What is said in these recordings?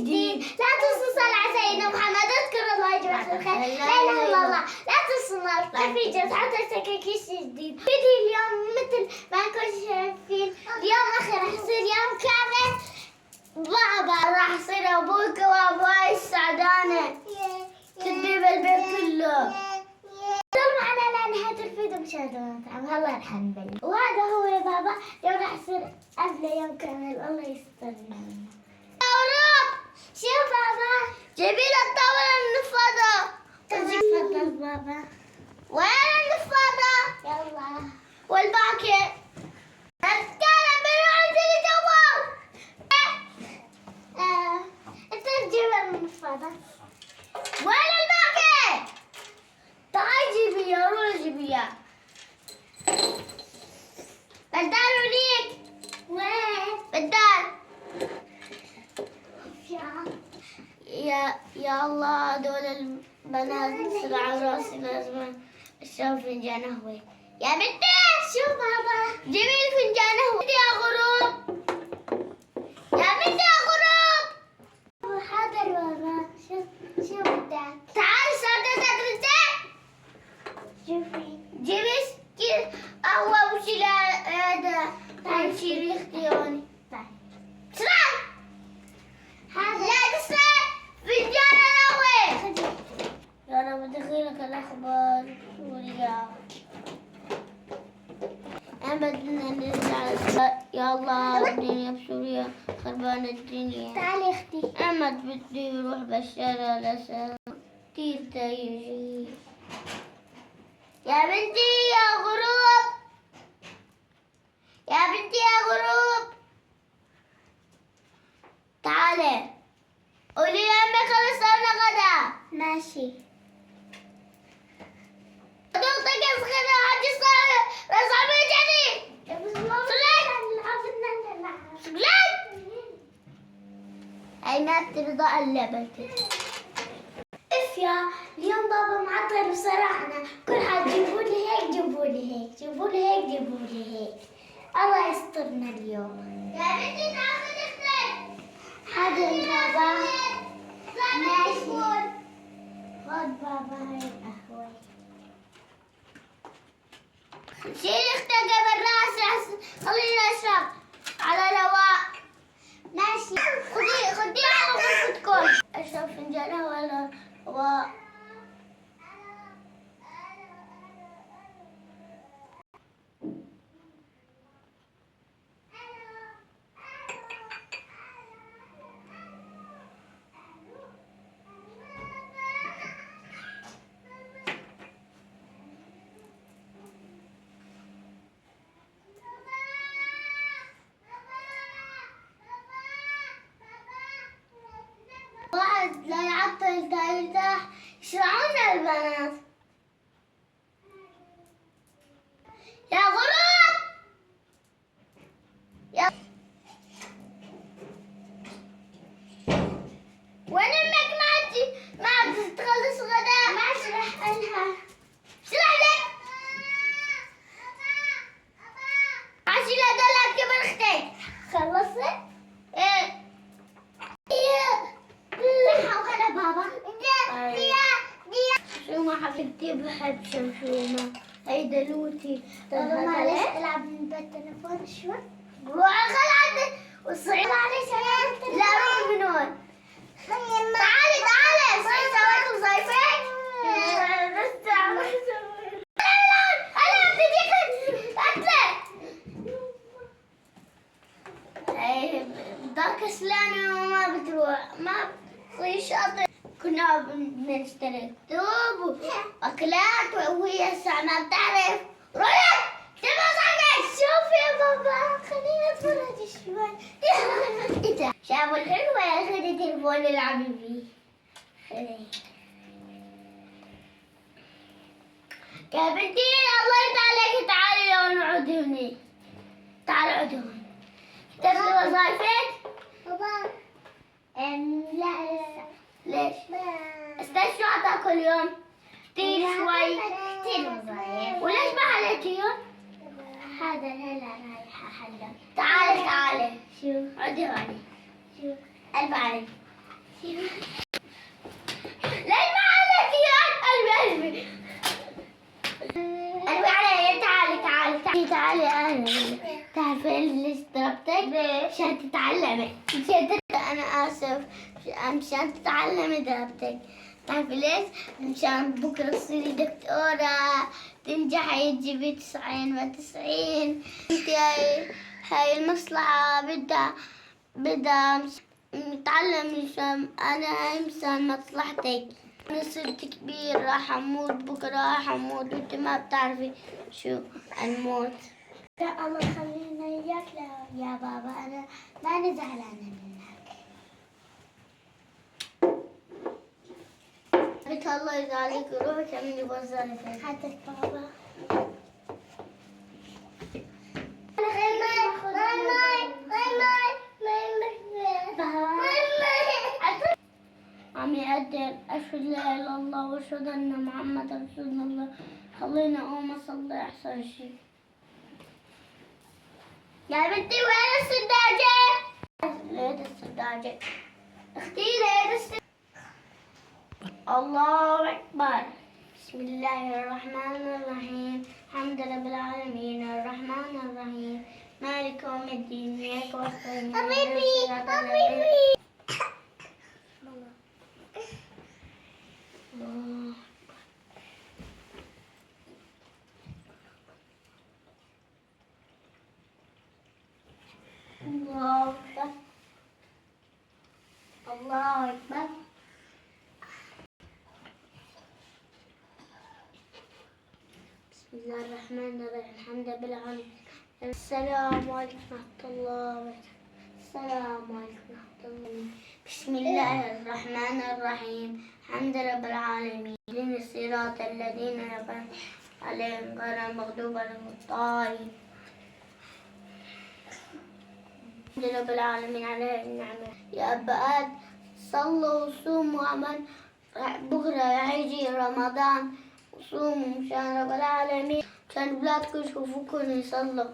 جديد. لا تنسوا الصلاة على سيدنا محمد، اذكر الله يجزاك الخير. لا اله الا الله. لا تنسوا التفعيل حتى شيء جديد. فيديو اليوم مثل ما كنتم شايفين اليوم اخر راح يصير يوم كامل. بابا راح يصير ابوك وابوي السعدانة تدريب البيت كله. ضل معنا لنهاية الفيديو مشاهدونا طعم. الله يرحم بني. وهذا هو يا بابا اليوم راح يصير قبل يوم كامل. الله يسترنا. شوف بابا جيبي لي الطاولة النفاضة. تفضل بابا. وين النفاضة؟ يلا. والباكت. اتكلم بروح انزلي جوا. انت تجيب النفاضة. وين الباكت؟ تعال جيبيها روح جيبيها. بدال وليك. وين؟ بدال. يا الله هذول البنات صراع راسي لازم اشرب فنجان قهوة. يا بنتي شو بابا جيبي لي فنجان قهوة يا غروب. يا بنتي يا غروب. حاضر بابا. شو بدك؟ تعالي صارت تدرسي. شوفي جيبي قهوة وشيلي هذا. تعالي شيلي اختياري. تعالي لا تسرق فنجان القهوة. يا رب دخيلك الأخبار سوريا. بدنا نرجع. يا الله الدنيا بسوريا خربانة الدنيا. تعالي اختي. أحمد بده يروح بشار الأسد. تيتا يجي. يا بنتي يا غروب. يا بنتي يا غروب. تعالي قولي لأمي خلص صرنا غدا. ماشي. ضغطك صغيرة حاجة صار رصعب جاني. سلام. أين ترضى اللعبة؟ اف يا اليوم بابا معطل بصراحة. كل حاجة جيبوا لي هيك جيبوا لي هيك جيبوا لي هيك جيبوا لي هيك. الله يسترنا اليوم. يا بنتي تعالي نختم. حاضر بابا. ماشي. خد بابا هاي القهوة. شيل اختك بالراس خلينا نشرب على رواق. ماشي. خديها على غرفتكم. اشرب فنجان قهوة على رواق. واحد لا يعطل تا يرتاح. يشرعونا البنات. يا غروب. يا وين امك ما عاد تخلص غداء؟ ما اشرح لها. اشرح لك. عشي لا دلك كبر اختك. خلصت؟ ايه بابا. شومة حبيبتي بحب شمشومة. هي دلوتي. بابا معلش العب بالتليفون شوي. روح خلعت وصعد علي سلام. لا روح من هون. تعالي سويت وظايفك. بس انا بديك اطلع. هي ضل كسلانة وما بتروح. ما في شاطر. كنا بنشتري كتب واكلات وهي الساعة ما بتعرف. روحي تبغى صحتك. شوف يا بابا خلينا نتفرج شوي. ايه شافوا الحلوة يا خدي تليفون العبي فيه. خدي يا بنتي الله يرضى عليك. تعالي لو نقعد هنا. تعالي اقعدي هون. تبغي وظايفك؟ بابا لا ليش؟ استشفى عطا كل يوم كتير شوي. كتير وظايف. وليش ما حليتيهم؟ هذا هلا رايحة حلا. تعالي شوف. عدي هوني. شوف. قلب علي. لما عليك يا قلبي قلبي علي. تعالي تعالي ليش ضربتك؟ عشان تتعلمي. انا اسف، مشان تتعلمي ضربتك. تعرفي ليش؟ مشان بكره تصيري دكتورة تنجحي تجيبي 99. انت هاي المصلحة بدها نتعلم. مشان انا هاي مشان مصلحتك. انا صرت كبير راح اموت بكره، راح اموت وانت ما بتعرفي شو الموت. لا الله يخلينا اياك. لا يا بابا انا ماني زعلانة منك. قلت الله يجعلك روحي كملي وظيفتك. هاتك بابا. عم يقدر أشهد لا إله إلا الله وأشهد أن محمد رسول الله. خلينا أقوم أصلي أحسن شيء. يا بنتي وين السداجة؟ لقيت السداجة أختي، لقيت السداجة. الله أكبر. بسم الله الرحمن الرحيم. الحمد لله رب العالمين الرحمن الرحيم مالك يوم الدين إياك نستعين. حبيبي الله أكبر. الله أكبر. بسم الله الرحمن الرحيم الحمد لله بالعالمين. السلام عليكم ورحمة الله وبركاته. السلام عليكم ورحمة الله. بسم الله الرحمن الرحيم الحمد لله رب العالمين. اهدنا الصراط الذين أنعمت عليهم غير المغضوب عليهم ولا الضالين. الحمد لله رب العالمين على النعمة. يا أبعاد صلوا وصوموا عمل بكرة هيجي رمضان. وصوموا مشان رب العالمين، مشان بلادكم يشوفوكم يصلوا.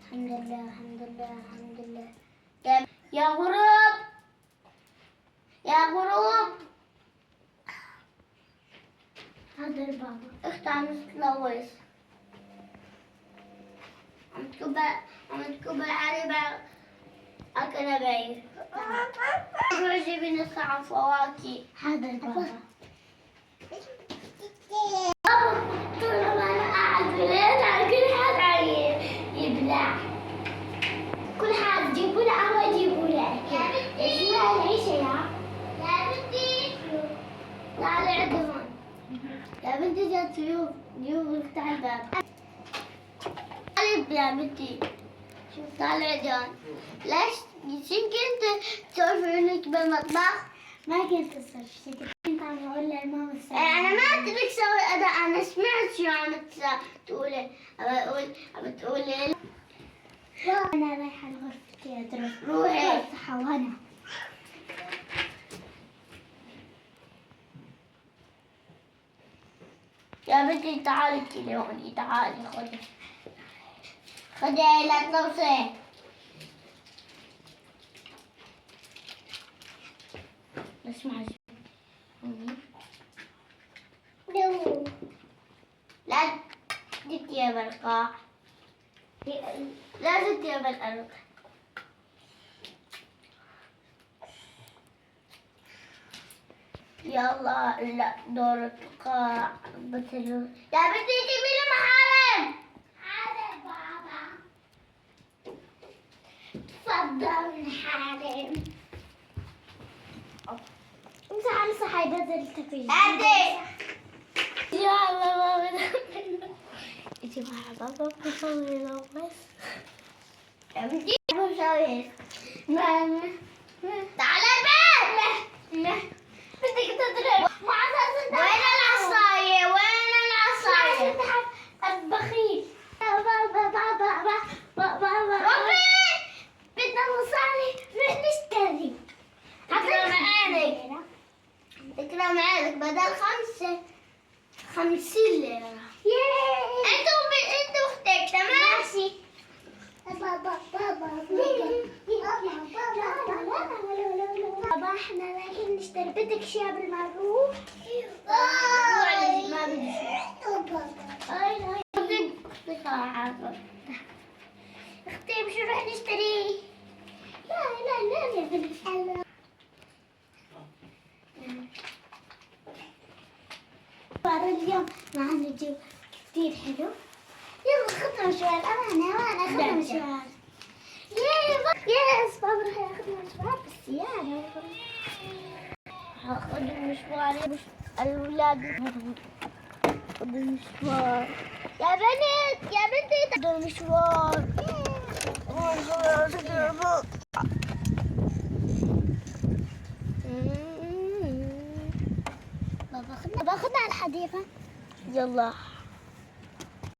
الحمد لله الحمد لله الحمد لله. يا غروب يا غروب. هذا البابا اختي عم تتلوث. عم تكبر علي بعد الكنباية. جيبي نص فواكه. هذا البابا. طول ما انا قاعد بالليل كل حد يبلع. كل حد جيبوا لي قهوة جيبوا لي أكل. اسمها العيشة يا بنتي. تعالي عندي هون. يا بنتي جات ضيوف افتح الباب. تعالي يا بنتي. شوف تعالي عندي هون. ليش؟ يمكن تسولفي انك بالمطبخ؟ ما كنت اسولف. كنت عم اقول لماما السلام. انا ما قلت لك سوي اداء. انا سمعت شو عم تقولي. عم تقولي أنا رايحة لغرفتي أدرس. روحي. صحة وهنا. يا بنتي تعالي كلي هوني. تعالي خدي لا تلوثي. اسمعي لا تدي بالقاع. لازم تجيب الأرض. يلا لا دور القاع بتلو. يا بنتي جيبي لي محارم. حاضر بابا. تفضل محارم. امسح هاي بدل تفيد. عندي. يا الله انتي مع بابا بتسوي لومس. يا بنتي بسوي. تعالي البيت. بدك تضرب. وين العصاية؟ وين العصاية؟ البخيل. بابا روحي. بدنا نصلي نشتري. بدل 50 ليرة. انتوا اختك تمام؟ ماشي. بابا احنا رايحين نشتري، بدك شيء قبل ما نروح؟ ما بدي اختي مش نروح نشتري؟ لا بدي اليوم معنا جو كثير حلو. يلا خذنا مشوار، أمانة خذنا مشوار. يس بابا راح ياخذنا مشوار بالسيارة. هاخذ مشوار الأولاد. خذ المشوار يا بنتي خذ المشوار. بابا خذنا الحديقة. يلا